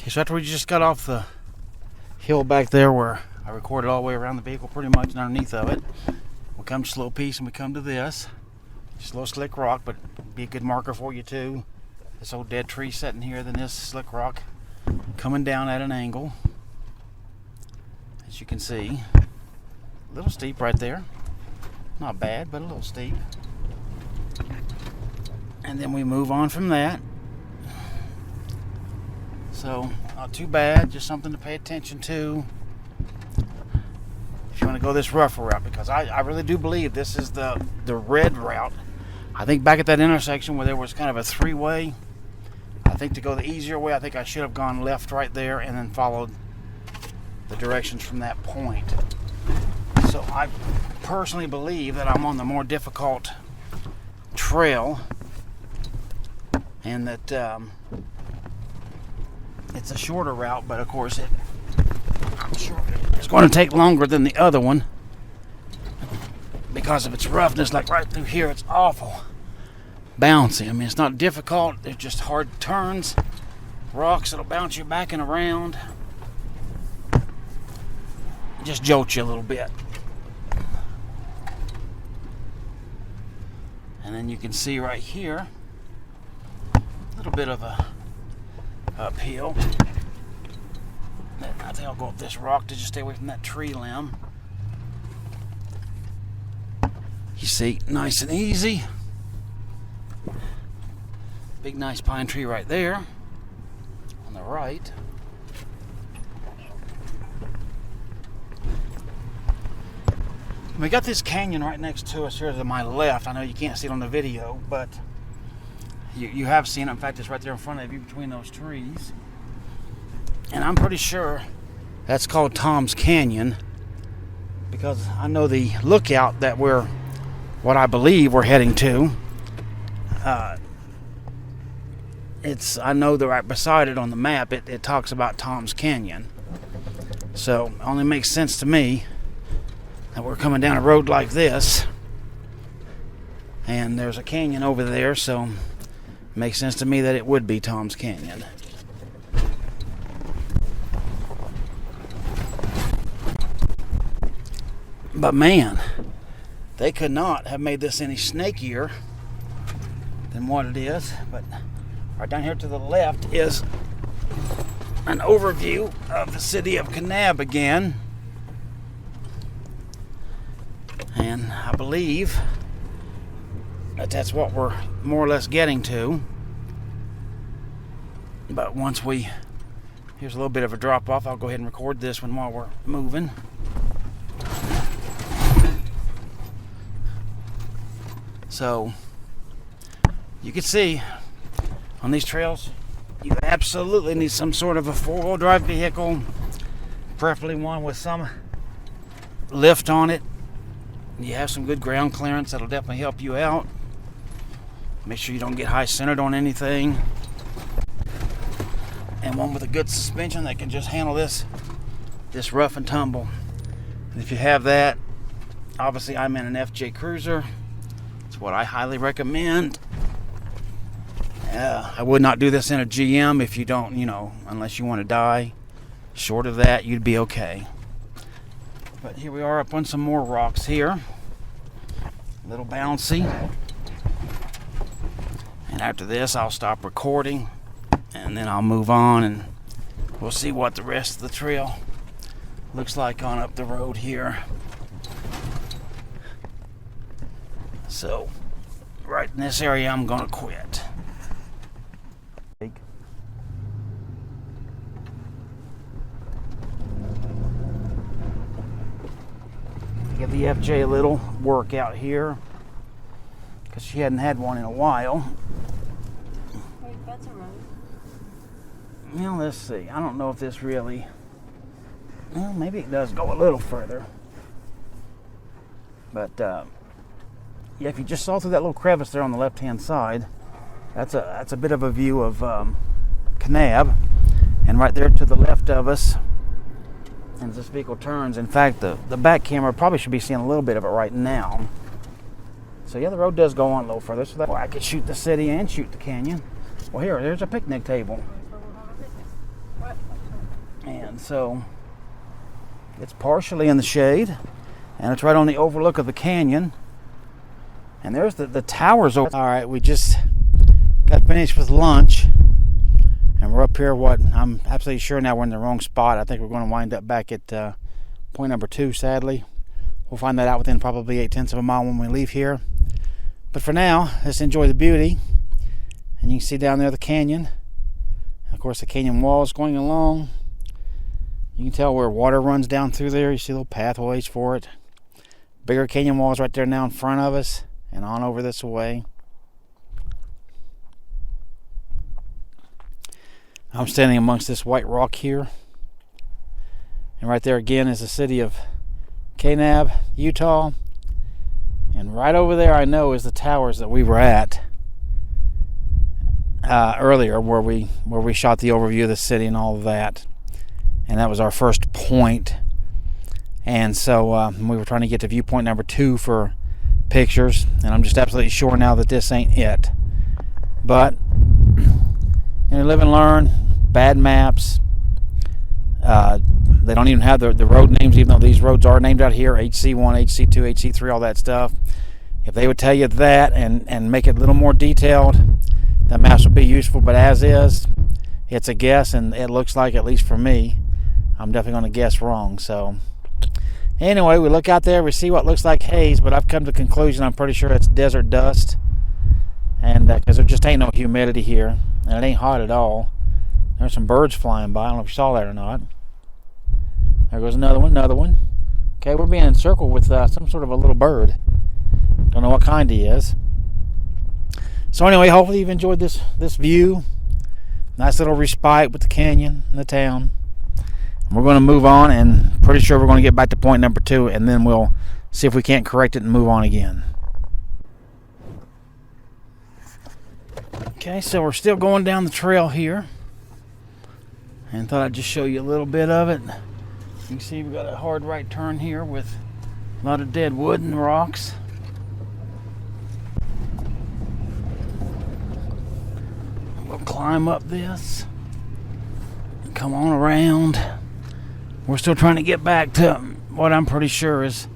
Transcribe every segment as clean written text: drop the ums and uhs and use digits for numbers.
Okay, so after we just got off the hill back there where I recorded all the way around the vehicle pretty much and underneath of it, we come just a little piece and we come to this. Just a little slick rock, but be a good marker for you too. This old dead tree sitting here, then this slick rock coming down at an angle. As you can see, a little steep right there. Not bad, but a little steep. And then we move on from that. So, not too bad, just something to pay attention to if you want to go this rougher route, because I really do believe this is the red route. I think back at that intersection where there was kind of a three-way, I think to go the easier way, I think I should have gone left right there and then followed the directions from that point. So I personally believe that I'm on the more difficult trail, and that it's a shorter route, but of course I'm sure it's going to take longer than the other one because of its roughness. Like right through here, it's awful bouncy. I mean, it's not difficult, they're just hard turns, rocks that'll bounce you back and around, just jolt you a little bit. And then you can see right here a little bit of a uphill. I think I'll go up this rock to just stay away from that tree limb. You see, nice and easy. Big nice pine tree right there on the right. We got this canyon right next to us here to my left. I know you can't see it on the video, but you have seen it. In fact, it's right there in front of you between those trees. And I'm pretty sure that's called Tom's Canyon, because I know the lookout that what I believe we're heading to, I know that right beside it on the map, it talks about Tom's Canyon. So it only makes sense to me that we're coming down a road like this, and there's a canyon over there, so it makes sense to me that it would be Tom's Canyon. But man, they could not have made this any snakier than what it is. But right down here to the left is an overview of the city of Kanab again. And I believe that that's what we're more or less getting to. But here's a little bit of a drop off. I'll go ahead and record this one while we're moving. So you can see on these trails, you absolutely need some sort of a four-wheel drive vehicle, preferably one with some lift on it. You have some good ground clearance, that'll definitely help you out. Make sure you don't get high centered on anything. And one with a good suspension that can just handle this rough and tumble. And if you have that, obviously I'm in an FJ Cruiser. It's what I highly recommend. I would not do this in a GM if you don't, unless you want to die. Short of that, you'd be okay. But here we are up on some more rocks here. A little bouncy. And after this, I'll stop recording, and then I'll move on, and we'll see what the rest of the trail looks like on up the road here. So, right in this area, I'm going to quit. Give the FJ a little workout here, because she hadn't had one in a while. Wait, that's a road. Well, let's see. I don't know if this really... Well, maybe it does go a little further. But, yeah, if you just saw through that little crevice there on the left-hand side, that's a bit of a view of Kanab. And right there to the left of us, and as this vehicle turns, in fact, the back camera probably should be seeing a little bit of it right now. So yeah, the road does go on a little further, so that way I could shoot the city and shoot the canyon. Well, there's a picnic table. What? And so it's partially in the shade, and it's right on the overlook of the canyon. And there's the towers over. All right, we just got finished with lunch, and we're up here. I'm absolutely sure now we're in the wrong spot. I think we're going to wind up back at point number 2, sadly. We'll find that out within probably 0.8 of a mile when we leave here. But for now, let's enjoy the beauty. And you can see down there the canyon. Of course, the canyon wall is going along. You can tell where water runs down through there. You see little pathways for it. Bigger canyon walls right there now in front of us and on over this way. I'm standing amongst this white rock here. And right there again is the city of Kanab, Utah. And right over there I know is the towers that we were at earlier, where we shot the overview of the city and all of that. And that was our first point. And so we were trying to get to viewpoint number 2 for pictures, and I'm just absolutely sure now that this ain't it. But live and learn. Bad maps. They don't even have the road names, even though these roads are named out here: HC1, HC2, HC3, all that stuff. If they would tell you that and make it a little more detailed, that maps would be useful. But as is, it's a guess, and it looks like, at least for me, I'm definitely going to guess wrong. So anyway, we look out there, we see what looks like haze, but I've come to the conclusion I'm pretty sure it's desert dust, and because there just ain't no humidity here, and it ain't hot at all. There's some birds flying by. I don't know if you saw that or not. There goes another one. Okay, we're being encircled with some sort of a little bird. Don't know what kind he is. So anyway, hopefully you've enjoyed this view. Nice little respite with the canyon and the town. We're going to move on, and pretty sure we're going to get back to point number 2, and then we'll see if we can't correct it and move on again. Okay, so we're still going down the trail here, and thought I'd just show you a little bit of it. You can see we've got a hard right turn here with a lot of dead wood and rocks. We'll climb up this and come on around. We're still trying to get back to what I'm pretty sure is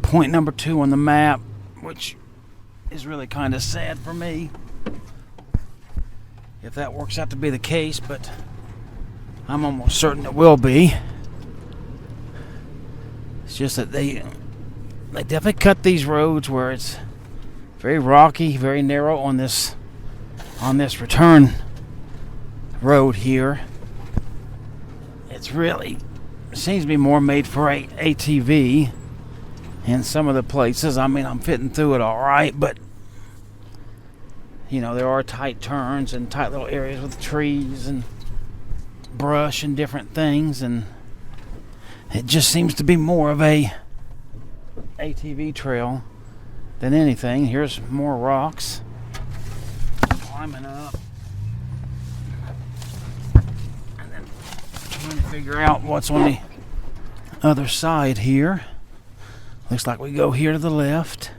point number 2 on the map, which is really kind of sad for me if that works out to be the case, but I'm almost certain it will be. It's just that they definitely cut these roads where it's very rocky, very narrow on this return road here. It's really seems to be more made for ATV in some of the places. I mean, I'm fitting through it all right, but there are tight turns and tight little areas with trees and brush and different things, and it just seems to be more of a ATV trail than anything. Here's more rocks. Climbing up and then trying to figure out what's on the other side here. Looks like we go here to the left.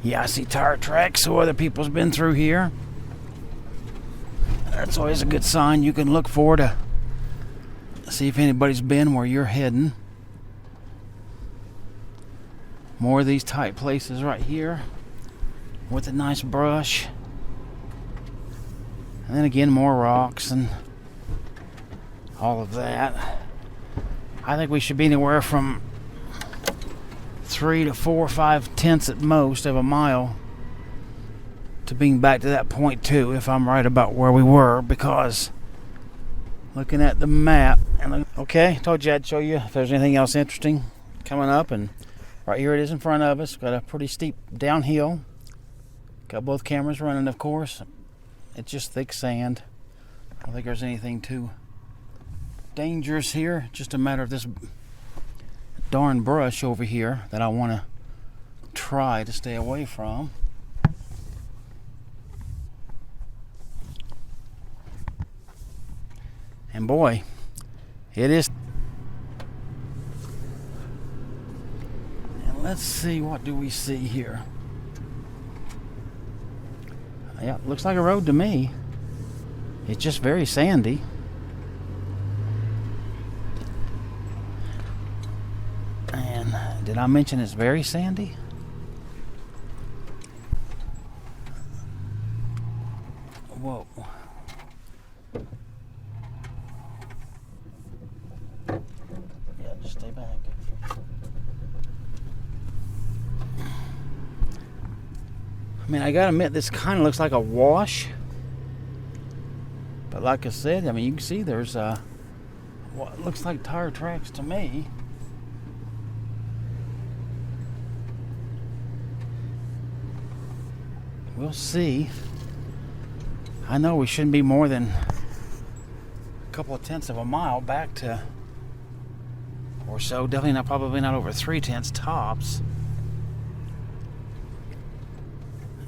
Yeah, I see tire tracks, so other people's been through here. That's always a good sign you can look for to see if anybody's been where you're heading. More of these tight places right here with a nice brush. And then again, more rocks and all of that. I think we should be anywhere from 3 to 4 or 5 tenths at most of a mile to being back to that point 2, if I'm right about where we were, because looking at the map okay, told you I'd show you if there's anything else interesting coming up, and right here it is in front of us. Got a pretty steep downhill. Got both cameras running, of course. It's just thick sand. I don't think there's anything too dangerous here. Just a matter of this darn brush over here that I want to try to stay away from. And boy, it is. And let's see, what do we see here? Yeah, looks like a road to me. It's just very sandy. And did I mention it's very sandy? Whoa. Yeah, just stay back. I mean, I gotta admit, this kind of looks like a wash. But like I said, I mean, you can see there's what looks like tire tracks to me. We'll see. I know we shouldn't be more than a couple of tenths of a mile back to, or so. Definitely not, probably not over 3 tenths tops.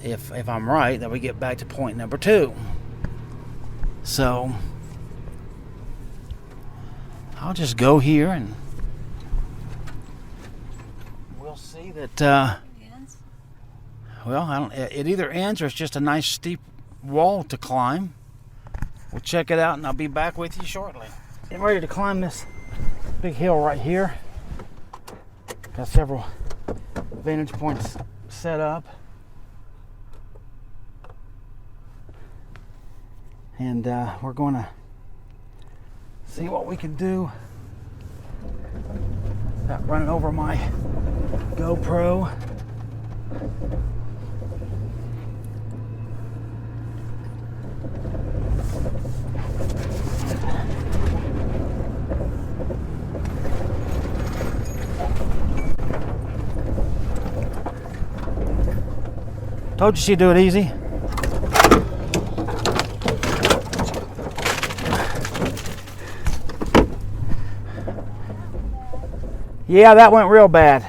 If I'm right, that we get back to point number 2. So I'll just go here and we'll see that. Well, I don't. It either ends or it's just a nice steep wall to climb. We'll check it out, and I'll be back with you shortly. Getting ready to climb this big hill right here. Got several vantage points set up. And we're going to see what we can do without running over my GoPro. Told you she'd do it easy. Yeah, that went real bad.